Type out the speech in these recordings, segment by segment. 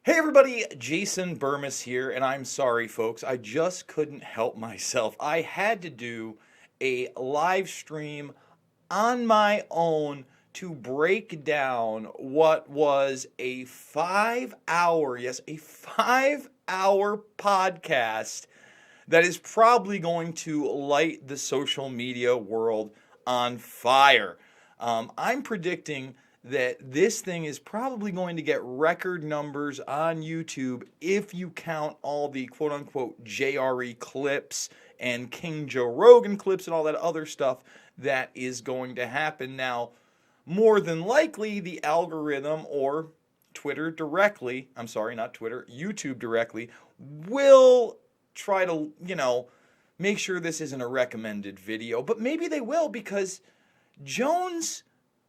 Hey everybody, Jason Burmis here, and I'm sorry folks, I just couldn't help myself. I had to do a live stream on my own to break down what was a 5 hour, yes, a 5 hour podcast that is probably going to light the social media world on fire. I'm predicting that this thing is probably going to get record numbers on YouTube if you count all the quote unquote JRE clips and King Joe Rogan clips and all that other stuff that is going to happen. Now, more than likely, the algorithm or Twitter directly, I'm sorry, not Twitter, YouTube directly, will try to, make sure this isn't a recommended video. But maybe they will, because Jones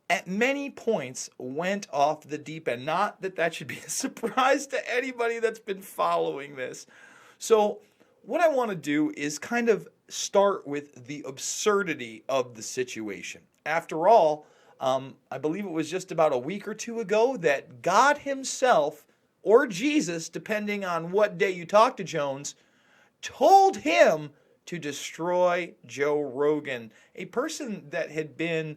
at many points went off the deep end. Not that that should be a surprise to anybody that's been following this. So what I want to do is kind of start with the absurdity of the situation. After all, I believe it was just about a week or two ago that God himself, or Jesus, depending on what day you talk to Jones, told him to destroy Joe Rogan, a person that had been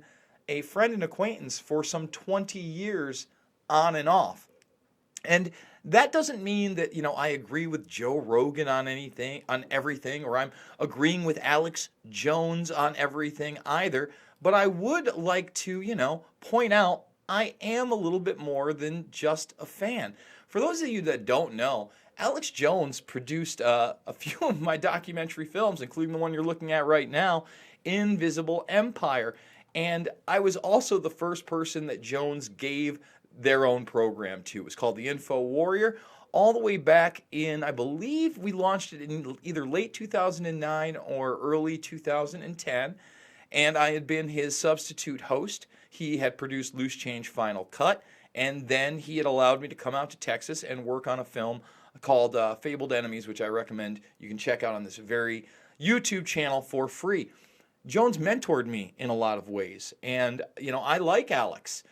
a friend and acquaintance for some 20 years on and off. And that doesn't mean that, I agree with Joe Rogan on everything, or I'm agreeing with Alex Jones on everything either. But I would like to, point out I am a little bit more than just a fan. For those of you that don't know, Alex Jones produced a few of my documentary films, including the one you're looking at right now, Invisible Empire. And I was also the first person that Jones gave their own program to. It was called The Info Warrior, all the way back in, I believe we launched it in either late 2009 or early 2010. And I had been his substitute host. He had produced Loose Change Final Cut. And then he had allowed me to come out to Texas and work on a film called Fabled Enemies, which I recommend you can check out on this very YouTube channel for free. Jones mentored me in a lot of ways, and I like Alex.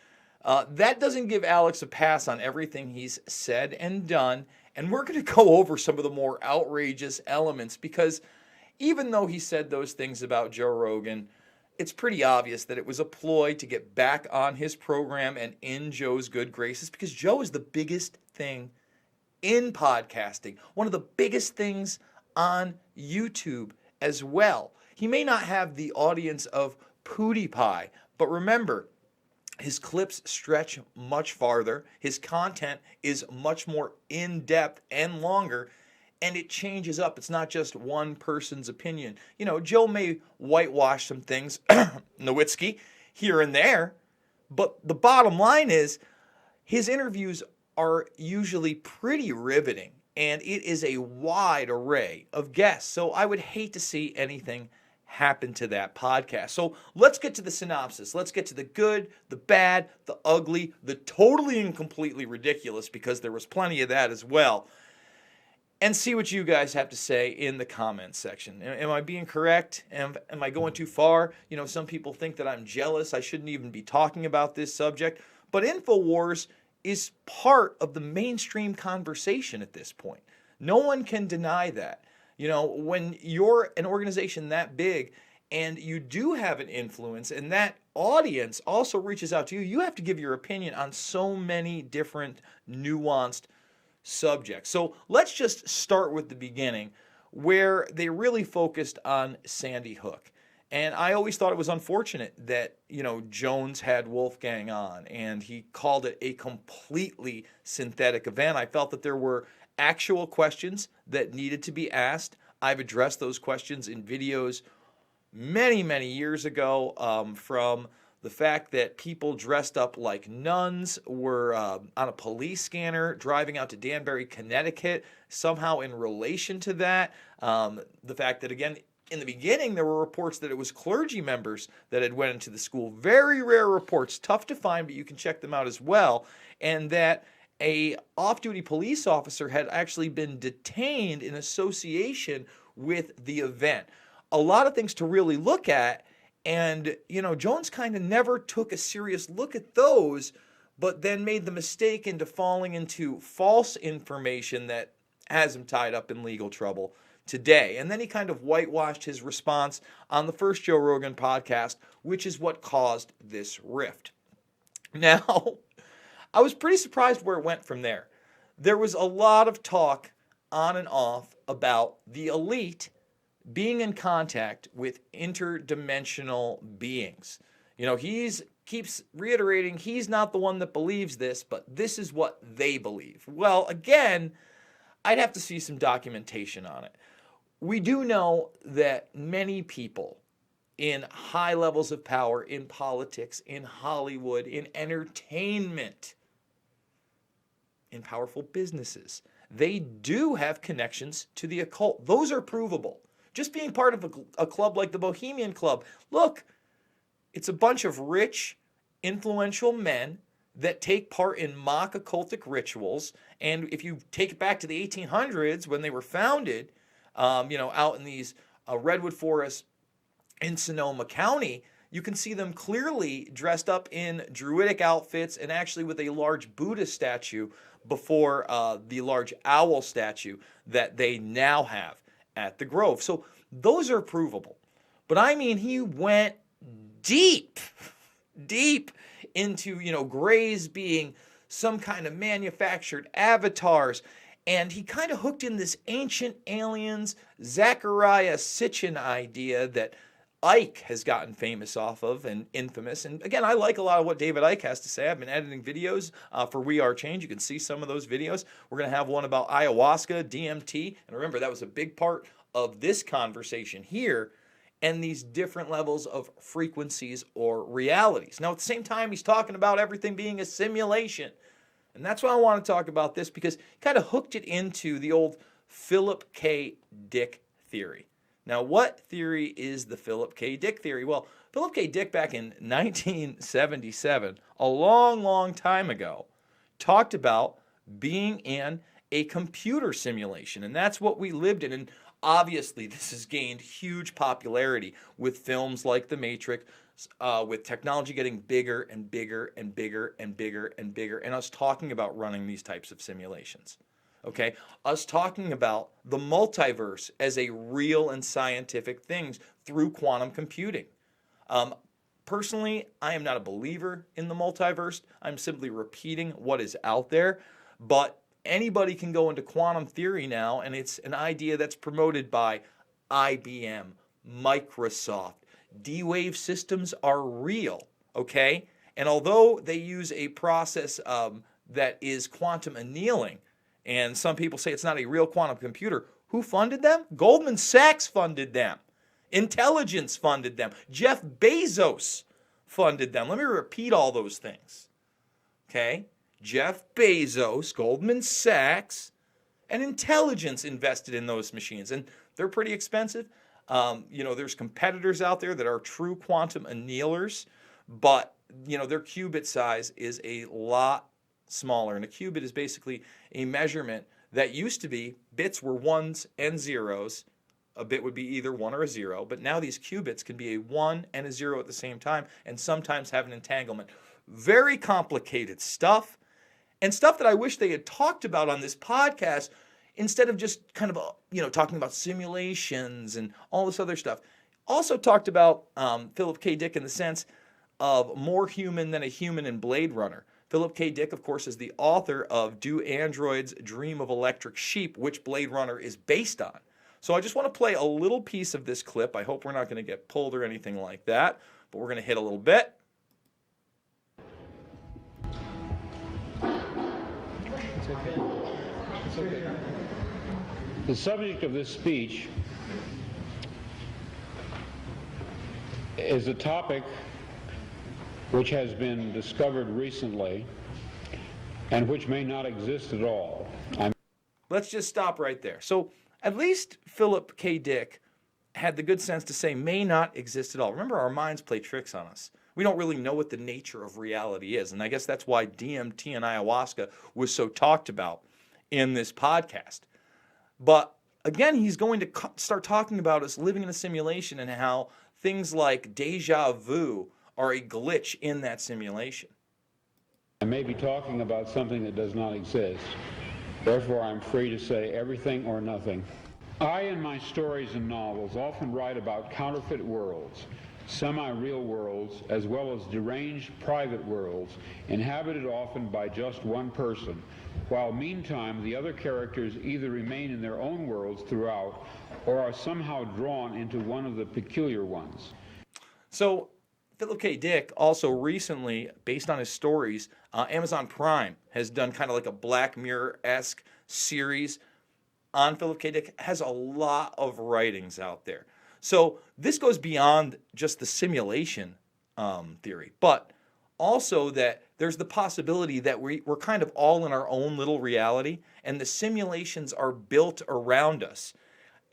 That doesn't give Alex a pass on everything he's said and done, and we're going to go over some of the more outrageous elements, because even though he said those things about Joe Rogan, it's pretty obvious that it was a ploy to get back on his program and in Joe's good graces, because Joe is the biggest thing in podcasting, one of the biggest things on YouTube as well. He may not have the audience of PewDiePie, but remember, his clips stretch much farther, his content is much more in-depth and longer, and it changes up. It's not just one person's opinion. Joe may whitewash some things, Nowitzki, here and there, but the bottom line is his interviews are usually pretty riveting, and it is a wide array of guests. So I would hate to see anything happen to that podcast. So let's get to the synopsis. Let's get to the good, the bad, the ugly, the totally and completely ridiculous, because there was plenty of that as well. And see what you guys have to say in the comments section. Am I being correct? Am I going too far? Some people think that I'm jealous. I shouldn't even be talking about this subject. But InfoWars is part of the mainstream conversation at this point. No one can deny that. When you're an organization that big and you do have an influence and that audience also reaches out to you, you have to give your opinion on so many different nuanced subjects. So let's just start with the beginning, where they really focused on Sandy Hook. And I always thought it was unfortunate that, Jones had Wolfgang on and he called it a completely synthetic event. I felt that there were actual questions that needed to be asked. I've addressed those questions in videos many, many years ago, from the fact that people dressed up like nuns were on a police scanner driving out to Danbury, Connecticut, somehow in relation to that. The fact that, again, in the beginning, there were reports that it was clergy members that had went into the school. Very rare reports, tough to find, but you can check them out as well. And that a off-duty police officer had actually been detained in association with the event. A lot of things to really look at, and Jones kind of never took a serious look at those. but then made the mistake into falling into false information that has him tied up in legal trouble today. And then he kind of whitewashed his response on the first Joe Rogan podcast, which is what caused this rift. Now, I was pretty surprised where it went from there. There was a lot of talk on and off about the elite being in contact with interdimensional beings. You know, keeps reiterating he's not the one that believes this, but this is what they believe. Well, again, I'd have to see some documentation on it. We do know that many people in high levels of power in politics, in Hollywood, in entertainment, in powerful businesses, they do have connections to the occult. Those are provable. Just being part of a club like the Bohemian Club, look, it's a bunch of rich, influential men that take part in mock occultic rituals. And if you take it back to the 1800s when they were founded, out in these redwood forests in Sonoma County, you can see them clearly dressed up in druidic outfits and actually with a large Buddha statue before the large owl statue that they now have at the Grove. So those are provable. But I mean, he went deep into, Greys being some kind of manufactured avatars. And he kind of hooked in this ancient aliens, Zachariah Sitchin idea that Ike has gotten famous off of and infamous. And again, I like a lot of what David Icke has to say. I've been editing videos for We Are Change. You can see some of those videos. We're going to have one about ayahuasca, DMT. And remember, that was a big part of this conversation here and these different levels of frequencies or realities. Now, at the same time, he's talking about everything being a simulation. And that's why I want to talk about this, because he kind of hooked it into the old Philip K. Dick theory. Now, what theory is the Philip K. Dick theory? Well, Philip K. Dick back in 1977, a long, long time ago, talked about being in a computer simulation. And that's what we lived in. And obviously, this has gained huge popularity with films like The Matrix, with technology getting bigger and bigger and bigger and bigger and bigger, and us talking about running these types of simulations. Okay, us talking about the multiverse as a real and scientific thing through quantum computing. Personally, I am not a believer in the multiverse. I'm simply repeating what is out there. But anybody can go into quantum theory now, and it's an idea that's promoted by IBM, Microsoft. D-Wave systems are real, okay? And although they use a process that is quantum annealing, and some people say it's not a real quantum computer, who funded them? Goldman Sachs funded them. Intelligence funded them. Jeff Bezos funded them. Let me repeat all those things, okay? Jeff Bezos, Goldman Sachs, and Intelligence invested in those machines, and they're pretty expensive. There's competitors out there that are true quantum annealers, but, their qubit size is a lot smaller. And a qubit is basically a measurement that used to be bits were ones and zeros. A bit would be either 1 or a 0, but now these qubits can be a 1 and a 0 at the same time and sometimes have an entanglement. Very complicated stuff, and stuff that I wish they had talked about on this podcast instead of just kind of, talking about simulations and all this other stuff. Also talked about Philip K. Dick in the sense of more human than a human in Blade Runner. Philip K. Dick, of course, is the author of Do Androids Dream of Electric Sheep, which Blade Runner is based on. So I just want to play a little piece of this clip. I hope we're not going to get pulled or anything like that, but we're going to hit a little bit. It's okay. It's okay. The subject of this speech is a topic which has been discovered recently and which may not exist at all. Let's just stop right there. So at least Philip K. Dick had the good sense to say may not exist at all. Remember, our minds play tricks on us. We don't really know what the nature of reality is. And I guess that's why DMT and ayahuasca was so talked about in this podcast. But again, he's going to start talking about us living in a simulation and how things like deja vu are a glitch in that simulation. I may be talking about something that does not exist. Therefore, I'm free to say everything or nothing. I, in my stories and novels, often write about counterfeit worlds, semi-real worlds, as well as deranged private worlds, inhabited often by just one person, while meantime the other characters either remain in their own worlds throughout or are somehow drawn into one of the peculiar ones. So Philip K. Dick also recently, based on his stories, Amazon Prime has done kind of like a Black Mirror-esque series on Philip K. Dick. Has a lot of writings out there. So this goes beyond just the simulation theory, but also that there's the possibility that we're kind of all in our own little reality, and the simulations are built around us.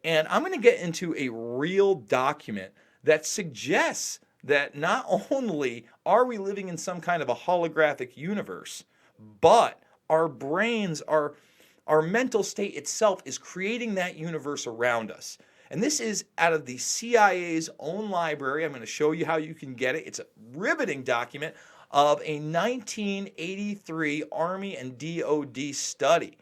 And I'm going to get into a real document that suggests that not only are we living in some kind of a holographic universe, but our brains, our mental state itself is creating that universe around us. And this is out of the CIA's own library. I'm going to show you how you can get it. It's a riveting document of a 1983 Army and DOD study.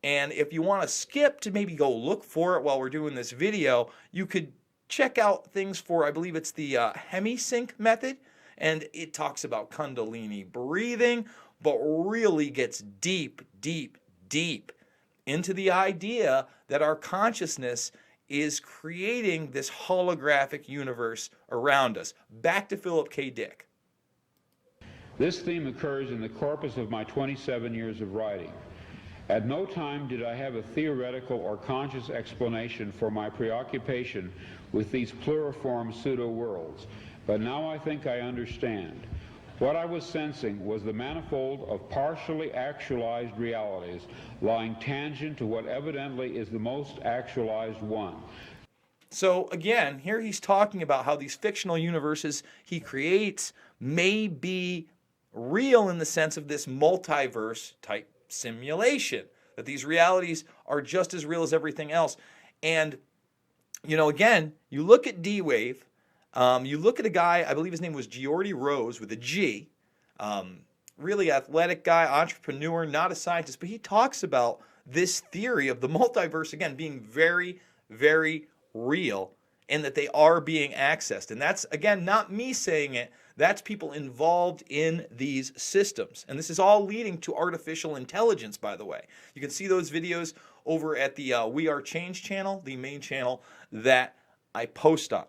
And if you want to skip to maybe go look for it while we're doing this video, you could check out things for, I believe it's the hemisync method, and it talks about Kundalini breathing, but really gets deep, deep, deep into the idea that our consciousness is creating this holographic universe around us. Back to Philip K. Dick. This theme occurs in the corpus of my 27 years of writing. At no time did I have a theoretical or conscious explanation for my preoccupation with these pluriform pseudo-worlds, but now I think I understand. What I was sensing was the manifold of partially actualized realities lying tangent to what evidently is the most actualized one. So again, here he's talking about how these fictional universes he creates may be real in the sense of this multiverse type simulation, that these realities are just as real as everything else. And, you know, again, you look at D-Wave, you look at a guy, I believe his name was Geordie Rose with a G, really athletic guy, entrepreneur, not a scientist, but he talks about this theory of the multiverse, again, being very, very real, and that they are being accessed. And that's, again, not me saying it. That's people involved in these systems. And this is all leading to artificial intelligence, by the way. You can see those videos over at the We Are Change channel, the main channel that I post on.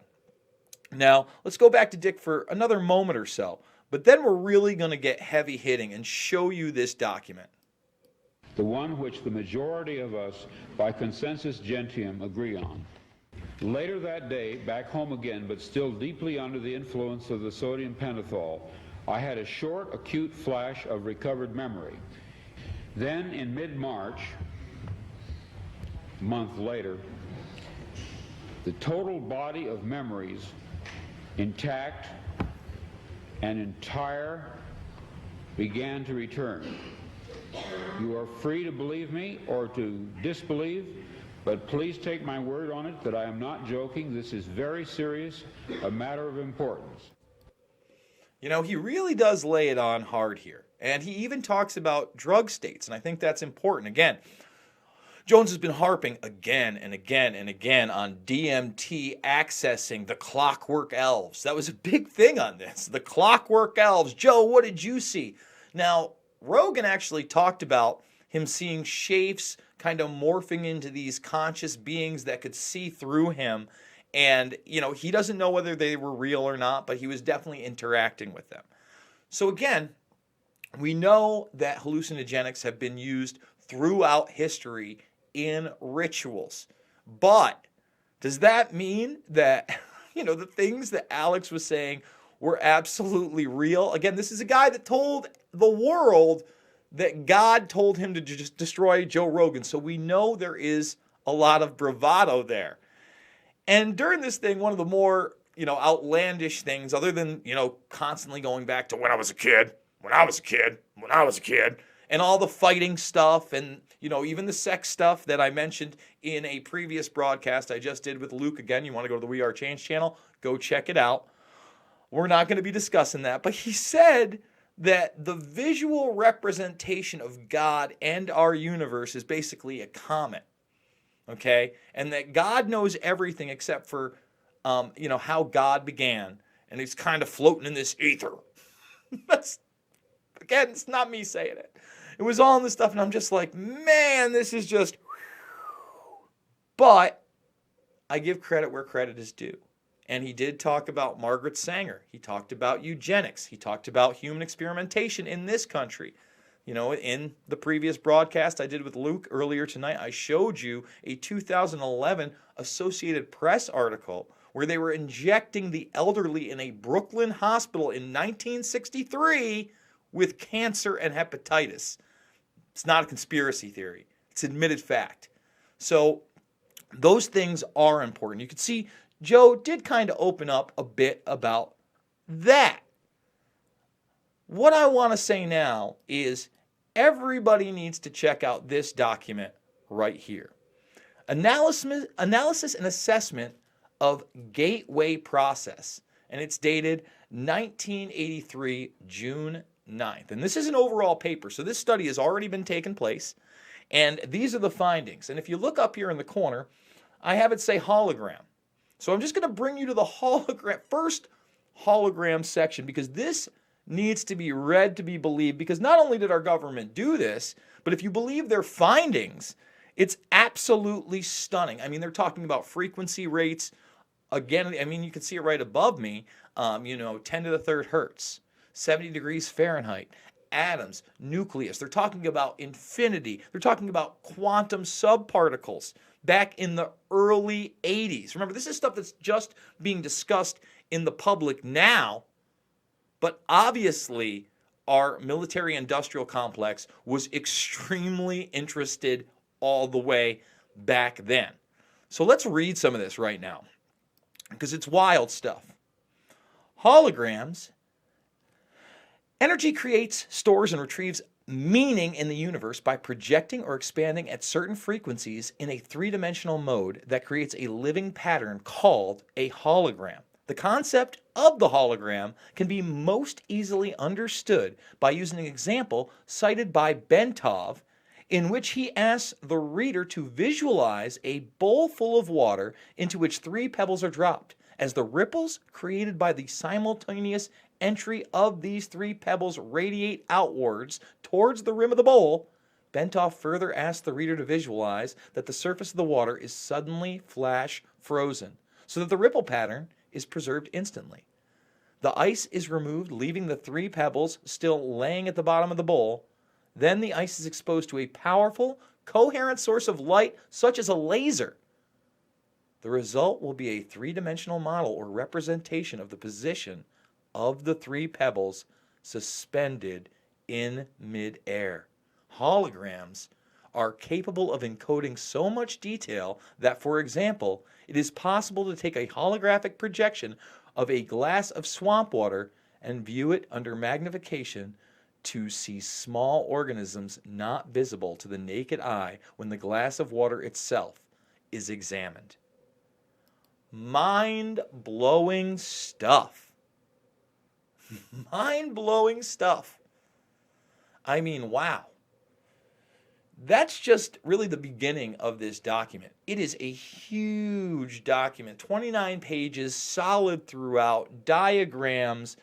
Now, let's go back to Dick for another moment or so. But then we're really going to get heavy hitting and show you this document. The one which the majority of us, by consensus gentium, agree on. Later that day, back home again, but still deeply under the influence of the sodium pentothal, I had a short, acute flash of recovered memory. Then, in mid-March, a month later, the total body of memories, intact and entire, began to return. You are free to believe me or to disbelieve, but please take my word on it that I am not joking. This is very serious, a matter of importance. You know, he really does lay it on hard here. And he even talks about drug states, and I think that's important. Again, Jones has been harping again and again and again on DMT accessing the clockwork elves. That was a big thing on this. The clockwork elves. Joe, what did you see? Now, Rogan actually talked about him seeing shapes kind of morphing into these conscious beings that could see through him. And, you know, he doesn't know whether they were real or not, but he was definitely interacting with them. So again, we know that hallucinogenics have been used throughout history in rituals. But does that mean that, you know, the things that Alex was saying were absolutely real? Again, this is a guy that told the world that God told him to just destroy Joe Rogan. So we know there is a lot of bravado there. And during this thing, one of the more, you know, outlandish things, other than, you know, constantly going back to when I was a kid, and all the fighting stuff and, you know, even the sex stuff that I mentioned in a previous broadcast I just did with Luke. Again, you want to go to the We Are Change channel, go check it out. We're not going to be discussing that. But he said that the visual representation of God and our universe is basically a comet, okay? And that God knows everything except for, how God began. And he's kind of floating in this ether. That's, again, it's not me saying it. It was all in this stuff, and I'm just like, man, this is just... But I give credit where credit is due. And he did talk about Margaret Sanger. He talked about eugenics. He talked about human experimentation in this country. In the previous broadcast I did with Luke earlier tonight, I showed you a 2011 Associated Press article where they were injecting the elderly in a Brooklyn hospital in 1963 with cancer and hepatitis. It's not a conspiracy theory. It's admitted fact. So those things are important. You can see Joe did kind of open up a bit about that. What I want to say now is everybody needs to check out this document right here. Analysis and assessment of gateway process. And it's dated 1983, June 9th. And this is an overall paper. So this study has already been taking place. And these are the findings. And if you look up here in the corner, I have it say hologram. So I'm just going to bring you to the first hologram section, because this needs to be read to be believed, because not only did our government do this, but if you believe their findings, it's absolutely stunning. I mean, they're talking about frequency rates. Again, I mean, you can see it right above me, 10 to the third hertz, 70 degrees Fahrenheit, atoms, nucleus. They're talking about infinity. They're talking about quantum subparticles back in the early 80s. Remember, this is stuff that's just being discussed in the public now, but obviously our military-industrial complex was extremely interested all the way back then. So let's read some of this right now, because it's wild stuff. Holograms. Energy creates, stores, and retrieves meaning in the universe by projecting or expanding at certain frequencies in a three-dimensional mode that creates a living pattern called a hologram. The concept of the hologram can be most easily understood by using an example cited by Bentov, in which he asks the reader to visualize a bowl full of water into which 3 pebbles are dropped. As the ripples created by the simultaneous entry of these 3 pebbles radiate outwards towards the rim of the bowl, Bentov further asks the reader to visualize that the surface of the water is suddenly flash frozen, so that the ripple pattern is preserved instantly. The ice is removed, leaving the 3 pebbles still laying at the bottom of the bowl. Then the ice is exposed to a powerful, coherent source of light, such as a laser. The result will be a 3-dimensional model or representation of the position of the 3 pebbles suspended in midair. Holograms are capable of encoding so much detail that, for example, it is possible to take a holographic projection of a glass of swamp water and view it under magnification to see small organisms not visible to the naked eye when the glass of water itself is examined. Mind-blowing stuff. Mind-blowing stuff. I mean, wow. That's just really the beginning of this document. It is a huge document, 29 pages, solid throughout, diagrams,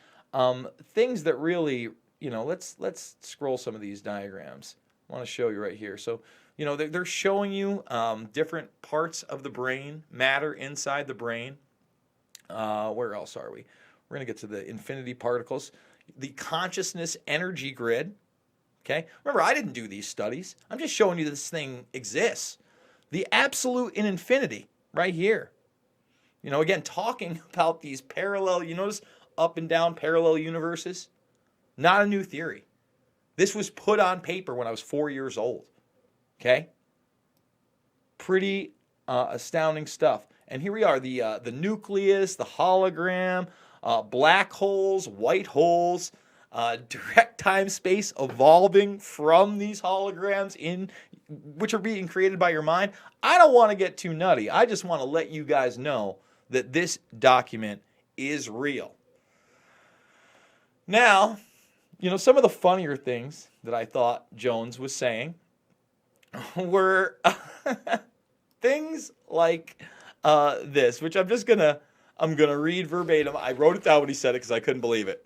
things that really, let's scroll some of these diagrams. I want to show you right here. So, they're showing you different parts of the brain, matter inside the brain. Where else are we? We're going to get to the infinity particles, the consciousness energy grid. Okay? Remember, I didn't do these studies. I'm just showing you this thing exists. The absolute in infinity right here. Again, talking about these parallel, you notice up and down parallel universes? Not a new theory. This was put on paper when I was 4 years old. Okay? Pretty astounding stuff. And here we are, the nucleus, the hologram, black holes, white holes, direct time-space evolving from these holograms which are being created by your mind. I don't want to get too nutty. I just want to let you guys know that this document is real. Now, some of the funnier things that I thought Jones was saying were things like this, which I'm gonna read verbatim. I wrote it down when he said it because I couldn't believe it.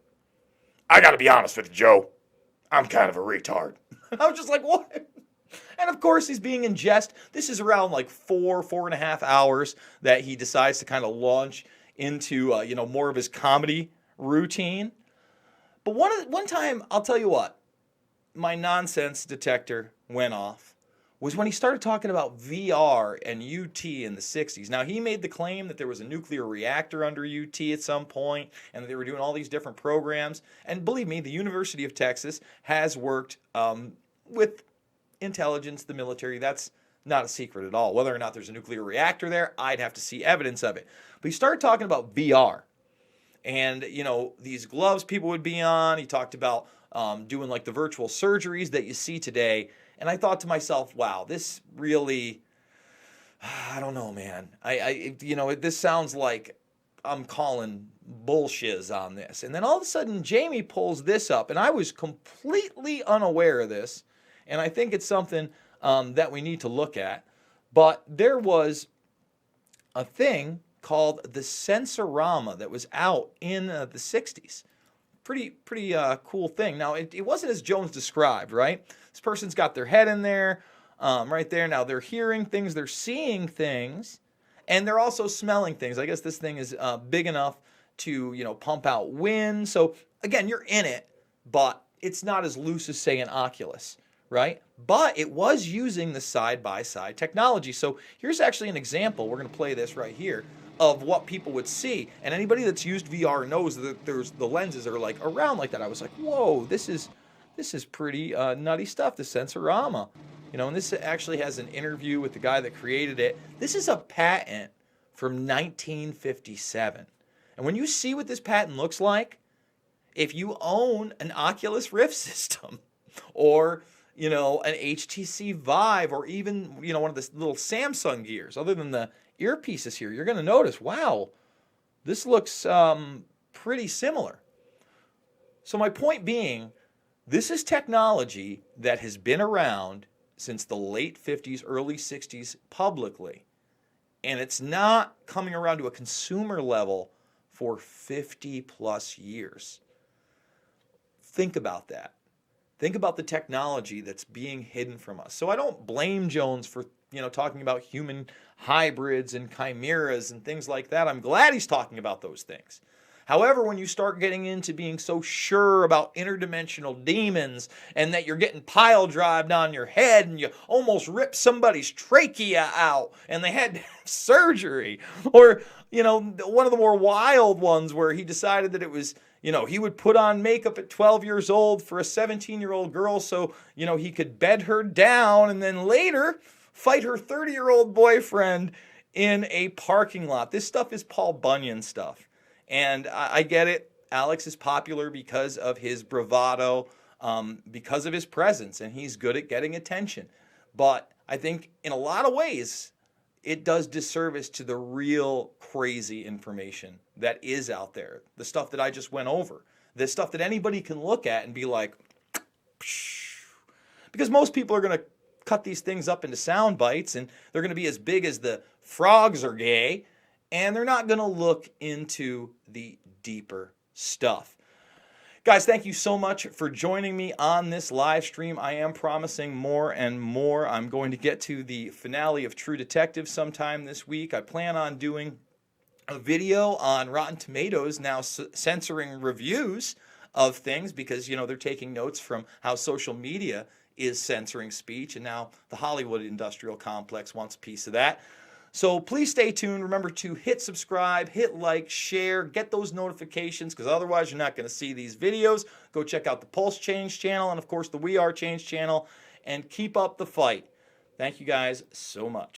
I gotta be honest with you, Joe. I'm kind of a retard. I was just like, what? And of course, he's being in jest. This is around like 4.5 hours that he decides to kind of launch into, more of his comedy routine. But one time, I'll tell you what, my nonsense detector went off was when he started talking about VR and UT in the 60s. Now, he made the claim that there was a nuclear reactor under UT at some point and that they were doing all these different programs. And believe me, the University of Texas has worked with intelligence, the military. That's not a secret at all. Whether or not there's a nuclear reactor there, I'd have to see evidence of it. But he started talking about VR. And, these gloves people would be on. He talked about doing like the virtual surgeries that you see today. And I thought to myself, wow, this really, I don't know, man. This sounds like I'm calling bullshiz on this. And then all of a sudden, Jamie pulls this up, and I was completely unaware of this. And I think it's something that we need to look at. But there was a thing called the Sensorama that was out in the 60s. Pretty cool thing. Now, it wasn't as Jones described, right? This person's got their head in there, right there. Now, they're hearing things, they're seeing things, and they're also smelling things. I guess this thing is big enough to, pump out wind. So, again, you're in it, but it's not as loose as, say, an Oculus, right? But it was using the side-by-side technology. So here's actually an example. We're going to play this right here of what people would see. And anybody that's used VR knows that the lenses are like around like that. I was like, whoa, this is pretty nutty stuff, the Sensorama. And this actually has an interview with the guy that created it. This is a patent from 1957. And when you see what this patent looks like, if you own an Oculus Rift system or an HTC Vive or even, one of the little Samsung gears, other than the earpieces here, you're going to notice, wow, this looks pretty similar. So my point being, this is technology that has been around since the late 50s, early 60s publicly. And it's not coming around to a consumer level for 50 plus years. Think about that. Think about the technology that's being hidden from us. So I don't blame Jones for, talking about human hybrids and chimeras and things like that. I'm glad he's talking about those things. However, when you start getting into being so sure about interdimensional demons and that you're getting pile drived on your head and you almost rip somebody's trachea out and they had to have surgery, or, one of the more wild ones where he decided that it was, he would put on makeup at 12 years old for a 17-year-old girl so, he could bed her down and then later fight her 30-year-old boyfriend in a parking lot. This stuff is Paul Bunyan stuff. And I get it. Alex is popular because of his bravado, because of his presence, and he's good at getting attention. But I think in a lot of ways, it does disservice to the real crazy information that is out there. The stuff that I just went over. The stuff that anybody can look at and be like, psh. Because most people are going to cut these things up into sound bites, and they're going to be as big as the frogs are gay, and they're not going to look into the deeper stuff. Guys, thank you so much for joining me on this live stream. I am promising more and more. I'm going to get to the finale of True Detective sometime this week. I plan on doing a video on Rotten Tomatoes now censoring reviews of things because, they're taking notes from how social media is censoring speech, and now the Hollywood industrial complex wants a piece of that. So please stay tuned. Remember to hit subscribe, hit like, share, get those notifications, because otherwise you're not going to see these videos. Go check out the Pulse Change channel and, of course, the We Are Change channel, and keep up the fight. Thank you guys so much.